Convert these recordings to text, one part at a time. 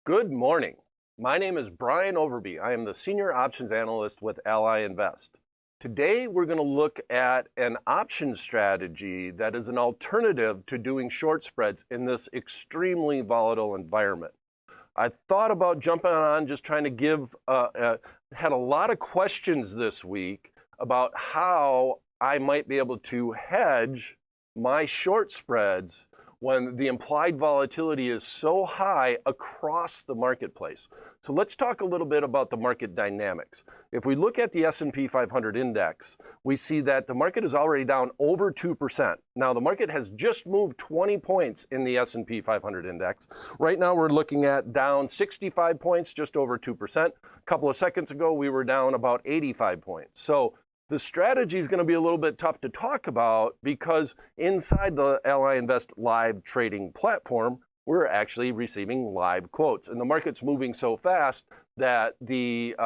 Good morning. My name is Brian Overby. I am the Senior Options Analyst with Ally Invest. Today we're going to look at an option strategy that is an alternative to doing short spreads in this extremely volatile environment. I thought about jumping on, just trying to give, had a lot of questions this week about how I might be able to hedge my short spreads when the implied volatility is so high across the marketplace. So let's talk a little bit about the market dynamics. If we look at the S&P 500 index, we see that the market is already down over 2%. Now the market has just moved 20 points in the S&P 500 index. Right now we're looking at down 65 points, just over 2%. A couple of seconds ago we were down about 85 points. So the strategy is going to be a little bit tough to talk about because inside the Ally Invest live trading platform, we're actually receiving live quotes. And the market's moving so fast that the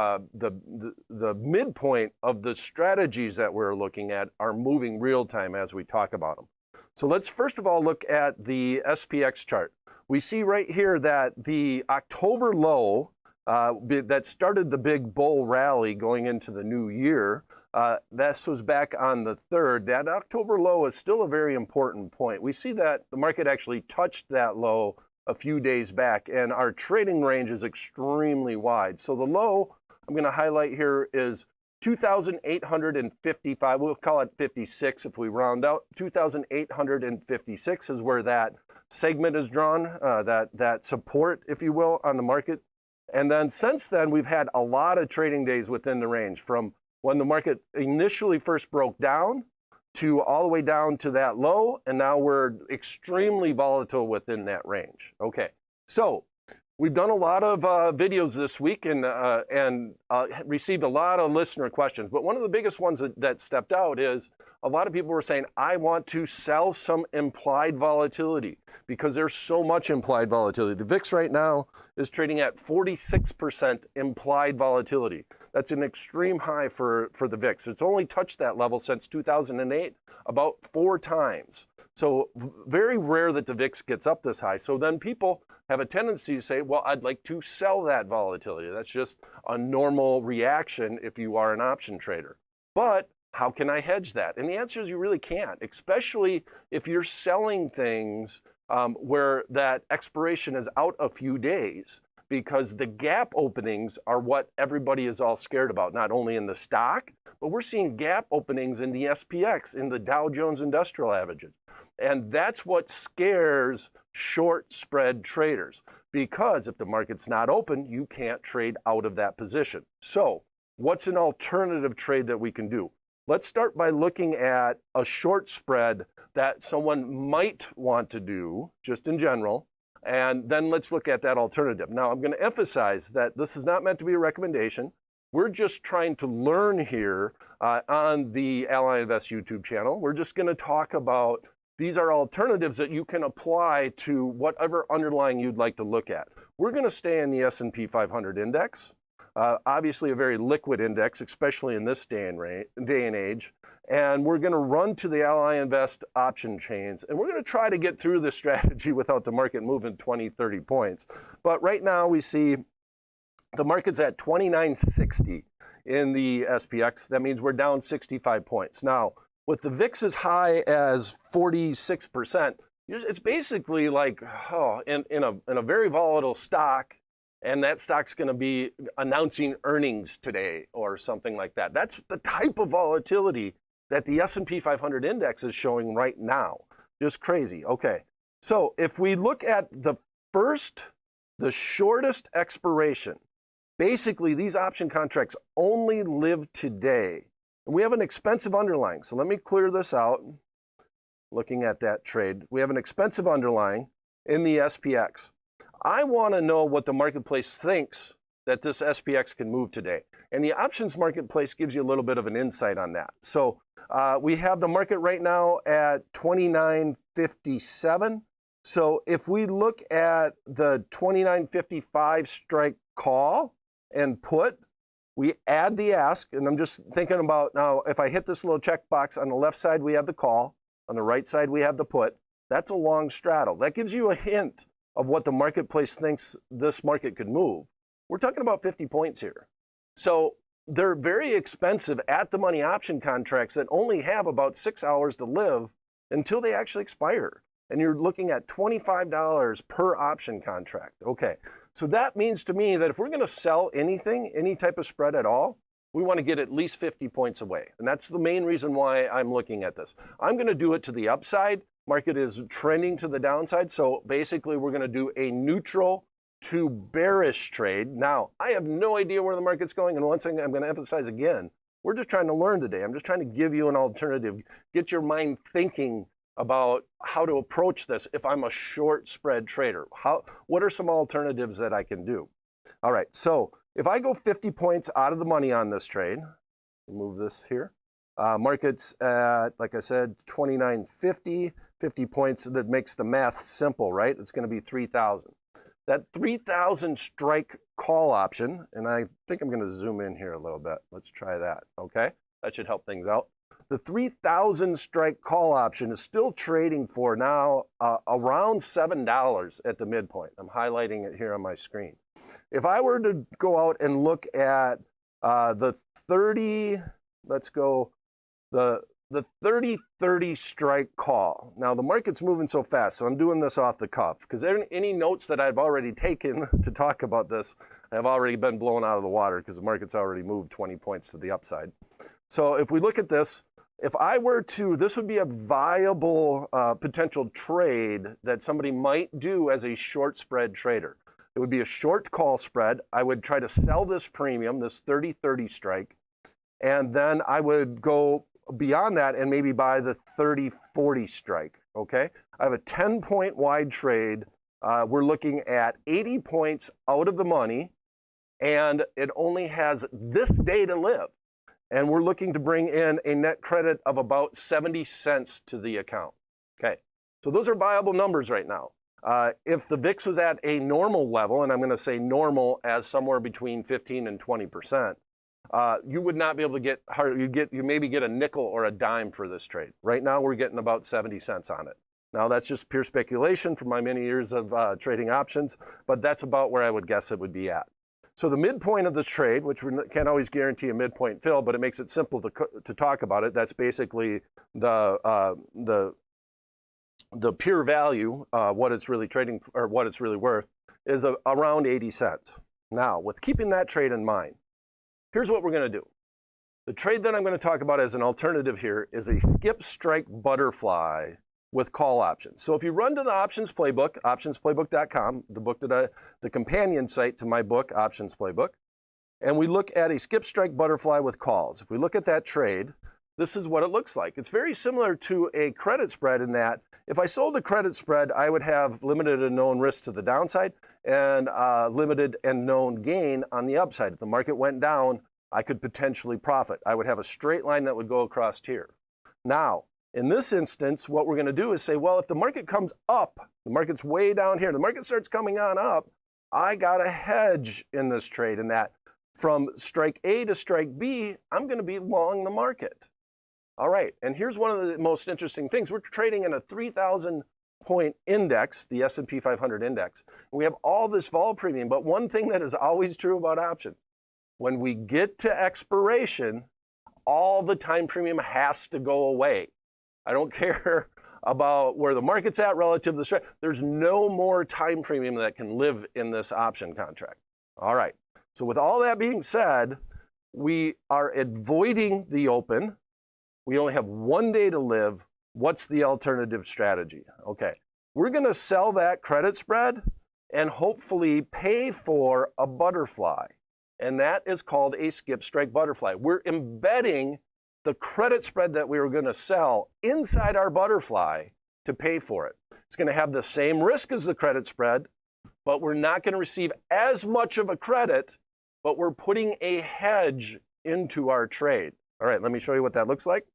midpoint of the strategies that we're looking at are moving real time as we talk about them. So let's first of all look at the SPX chart. We see right here that the October low that started the big bull rally going into the new year, this was back on the 3rd. That October low is still a very important point. We see that the market actually touched that low a few days back, and our trading range is extremely wide. So the low I'm going to highlight here is 2,855. We'll call it 56 if we round out. 2,856 is where that segment is drawn, that support, if you will, on the market. And then since then, we've had a lot of trading days within the range from when the market initially first broke down to all the way down to that low, and now we're extremely volatile within that range. Okay, so we've done a lot of videos this week and received a lot of listener questions, but one of the biggest ones that stepped out is a lot of people were saying, I want to sell some implied volatility because there's so much implied volatility. The VIX right now is trading at 46% implied volatility. That's an extreme high for the VIX. It's only touched that level since 2008 about 4 times. So very rare that the VIX gets up this high. So then people have a tendency to say, well, I'd like to sell that volatility. That's just a normal reaction if you are an option trader. But how can I hedge that? And the answer is you really can't, especially if you're selling things where that expiration is out a few days, because the gap openings are what everybody is all scared about, not only in the stock, but we're seeing gap openings in the SPX, in the Dow Jones Industrial Averages. And that's what scares short spread traders, because if the market's not open, you can't trade out of that position. So what's an alternative trade that we can do? Let's start by looking at a short spread that someone might want to do, just in general, and then let's look at that alternative. Now, I'm going to emphasize that this is not meant to be a recommendation. We're just trying to learn here on the Ally Invest YouTube channel. We're just going to talk about these are alternatives that you can apply to whatever underlying you'd like to look at. We're going to stay in the S&P 500 index. Obviously a very liquid index, especially in this day and age. And we're going to run to the Ally Invest option chains, and we're going to try to get through this strategy without the market moving 20, 30 points. But right now we see the market's at 2960 in the SPX. That means we're down 65 points. Now, with the VIX as high as 46%, it's basically like, in a very volatile stock, and that stock's going to be announcing earnings today or something like that. That's the type of volatility that the S&P 500 index is showing right now. Just crazy. Okay, so if we look at the shortest expiration, basically these option contracts only live today. And we have an expensive underlying. So let me clear this out. Looking at that trade, we have an expensive underlying in the SPX. I want to know what the marketplace thinks that this SPX can move today. And the options marketplace gives you a little bit of an insight on that. So we have the market right now at 29.57. So if we look at the 29.55 strike call and put, we add the ask, and I'm just thinking about now, if I hit this little checkbox on the left side, we have the call. On the right side, we have the put. That's a long straddle. That gives you a hint of what the marketplace thinks this market could move, we're talking about 50 points here. So they're very expensive at the money option contracts that only have about 6 hours to live until they actually expire. And you're looking at $25 per option contract. Okay, so that means to me that if we're going to sell anything, any type of spread at all, we want to get at least 50 points away. And that's the main reason why I'm looking at this. I'm going to do it to the upside. Market is trending to the downside. So basically, we're going to do a neutral to bearish trade. Now, I have no idea where the market's going. And one thing I'm going to emphasize again, we're just trying to learn today. I'm just trying to give you an alternative, get your mind thinking about how to approach this if I'm a short spread trader. What are some alternatives that I can do? All right, so if I go 50 points out of the money on this trade, move this here. Market's at, like I said, 29.50, 50 points. That makes the math simple, right? It's going to be 3,000. That 3,000 strike call option, and I think I'm going to zoom in here a little bit. Let's try that, okay? That should help things out. The 3,000 strike call option is still trading for now around $7 at the midpoint. I'm highlighting it here on my screen. If I were to go out and look at the 30-30 strike call. Now the market's moving so fast, so I'm doing this off the cuff because any notes that I've already taken to talk about this have already been blown out of the water because the market's already moved 20 points to the upside. So if we look at this, if I were to, this would be a viable potential trade that somebody might do as a short spread trader. It would be a short call spread. I would try to sell this premium, this 30-30 strike, and then I would go beyond that and maybe buy the 30-40 strike, okay? I have a 10-point wide trade. We're looking at 80 points out of the money, and it only has this day to live. And we're looking to bring in a net credit of about 70 cents to the account. Okay, so those are viable numbers right now. If the VIX was at a normal level, and I'm going to say normal as somewhere between 15 and 20%, you would not be able to get you maybe get a nickel or a dime for this trade. Right now, we're getting about 70 cents on it. Now, that's just pure speculation from my many years of trading options, but that's about where I would guess it would be at. So the midpoint of the trade, which we can't always guarantee a midpoint fill, but it makes it simple to talk about it. That's basically the pure value, what it's really trading or what it's really worth, is around 80 cents. Now, with keeping that trade in mind, here's what we're going to do. The trade that I'm going to talk about as an alternative here is a skip strike butterfly with call options. So if you run to the Options Playbook, optionsplaybook.com, the companion site to my book, Options Playbook, and we look at a skip strike butterfly with calls. If we look at that trade, this is what it looks like. It's very similar to a credit spread in that if I sold a credit spread, I would have limited and known risk to the downside and limited and known gain on the upside. If the market went down, I could potentially profit. I would have a straight line that would go across here. Now, in this instance, what we're going to do is say, well, if the market comes up, the market's way down here, the market starts coming on up, I got a hedge in this trade in that from strike A to strike B, I'm going to be long the market. All right, and here's one of the most interesting things. We're trading in a 3,000 point index, the S&P 500 index. We have all this vol premium, but one thing that is always true about options, when we get to expiration, all the time premium has to go away. I don't care about where the market's at relative to the strike. There's no more time premium that can live in this option contract. All right, so with all that being said, we are avoiding the open. We only have 1 day to live. What's the alternative strategy? Okay, we're going to sell that credit spread and hopefully pay for a butterfly. And that is called a skip strike butterfly. We're embedding the credit spread that we were going to sell inside our butterfly to pay for it. It's going to have the same risk as the credit spread, but we're not going to receive as much of a credit, but we're putting a hedge into our trade. All right, let me show you what that looks like.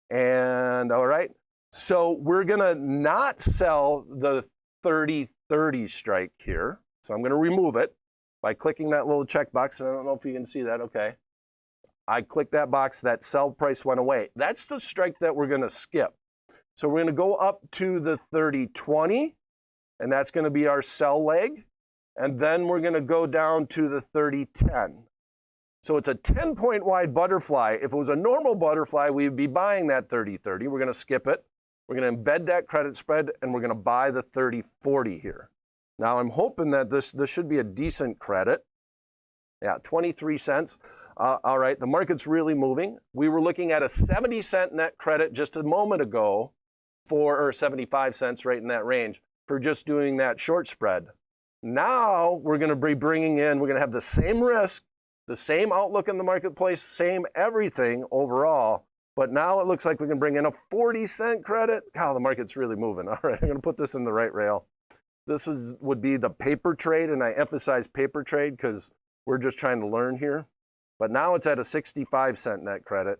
And all right, so we're going to not sell the 30-30 strike here. So I'm going to remove it by clicking that little checkbox. And I don't know if you can see that. Okay. I clicked that box, that sell price went away. That's the strike that we're going to skip. So we're going to go up to the 30-20, and that's going to be our sell leg. And then we're going to go down to the 30-10. So it's a 10-point wide butterfly. If it was a normal butterfly, we'd be buying that 30-30. We're going to skip it. We're going to embed that credit spread, and we're going to buy the 30-40 here. Now, I'm hoping that this should be a decent credit. Yeah, 23 cents. All right, the market's really moving. We were looking at a 70-cent net credit just a moment ago or 75 cents, right in that range, for just doing that short spread. Now we're going to be bringing in, we're going to have the same risk, the same outlook in the marketplace, same everything overall, but now it looks like we can bring in a 40-cent credit. God, the market's really moving. All right, I'm going to put this in the right rail. This would be the paper trade, and I emphasize paper trade because we're just trying to learn here. But now it's at a 65-cent net credit.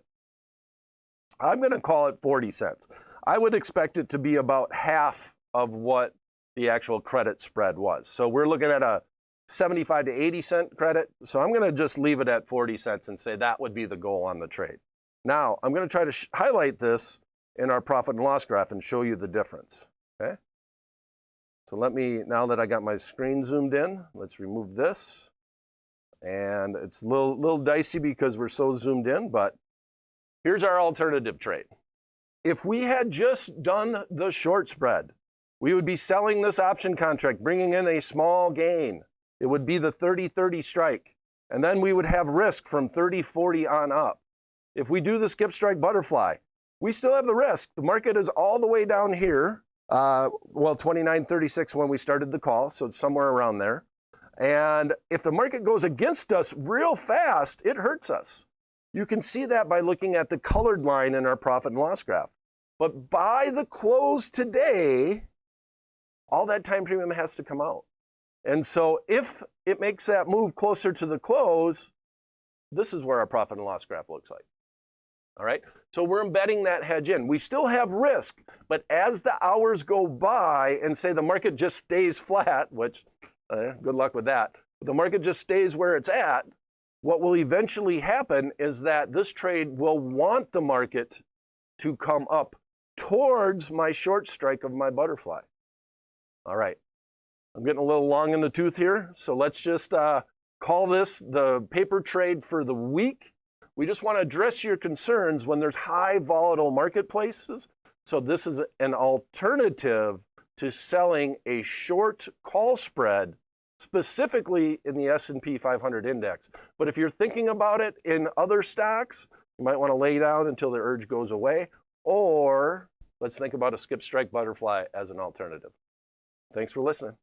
I'm going to call it 40 cents. I would expect it to be about half of what the actual credit spread was. So we're looking at a 75 to 80 cent credit. So I'm going to just leave it at 40 cents and say that would be the goal on the trade. Now I'm going to try to highlight this in our profit and loss graph and show you the difference. Okay. So let me, now that I got my screen zoomed in, let's remove this. And it's a little dicey because we're so zoomed in, but here's our alternative trade. If we had just done the short spread, we would be selling this option contract, bringing in a small gain. It would be the 30-30 strike. And then we would have risk from 30-40 on up. If we do the skip strike butterfly, we still have the risk. The market is all the way down here. Well, 29.36 when we started the call, so it's somewhere around there. And if the market goes against us real fast, it hurts us. You can see that by looking at the colored line in our profit and loss graph. But by the close today, all that time premium has to come out. And so if it makes that move closer to the close, this is where our profit and loss graph looks like. All right, so we're embedding that hedge in. We still have risk, but as the hours go by and say the market just stays flat, which good luck with that, if the market just stays where it's at, what will eventually happen is that this trade will want the market to come up towards my short strike of my butterfly. All right, I'm getting a little long in the tooth here, so let's just call this the paper trade for the week. We just want to address your concerns when there's high volatile marketplaces. So this is an alternative to selling a short call spread, specifically in the S&P 500 index. But if you're thinking about it in other stocks, you might want to lay down until the urge goes away, or let's think about a skip strike butterfly as an alternative. Thanks for listening.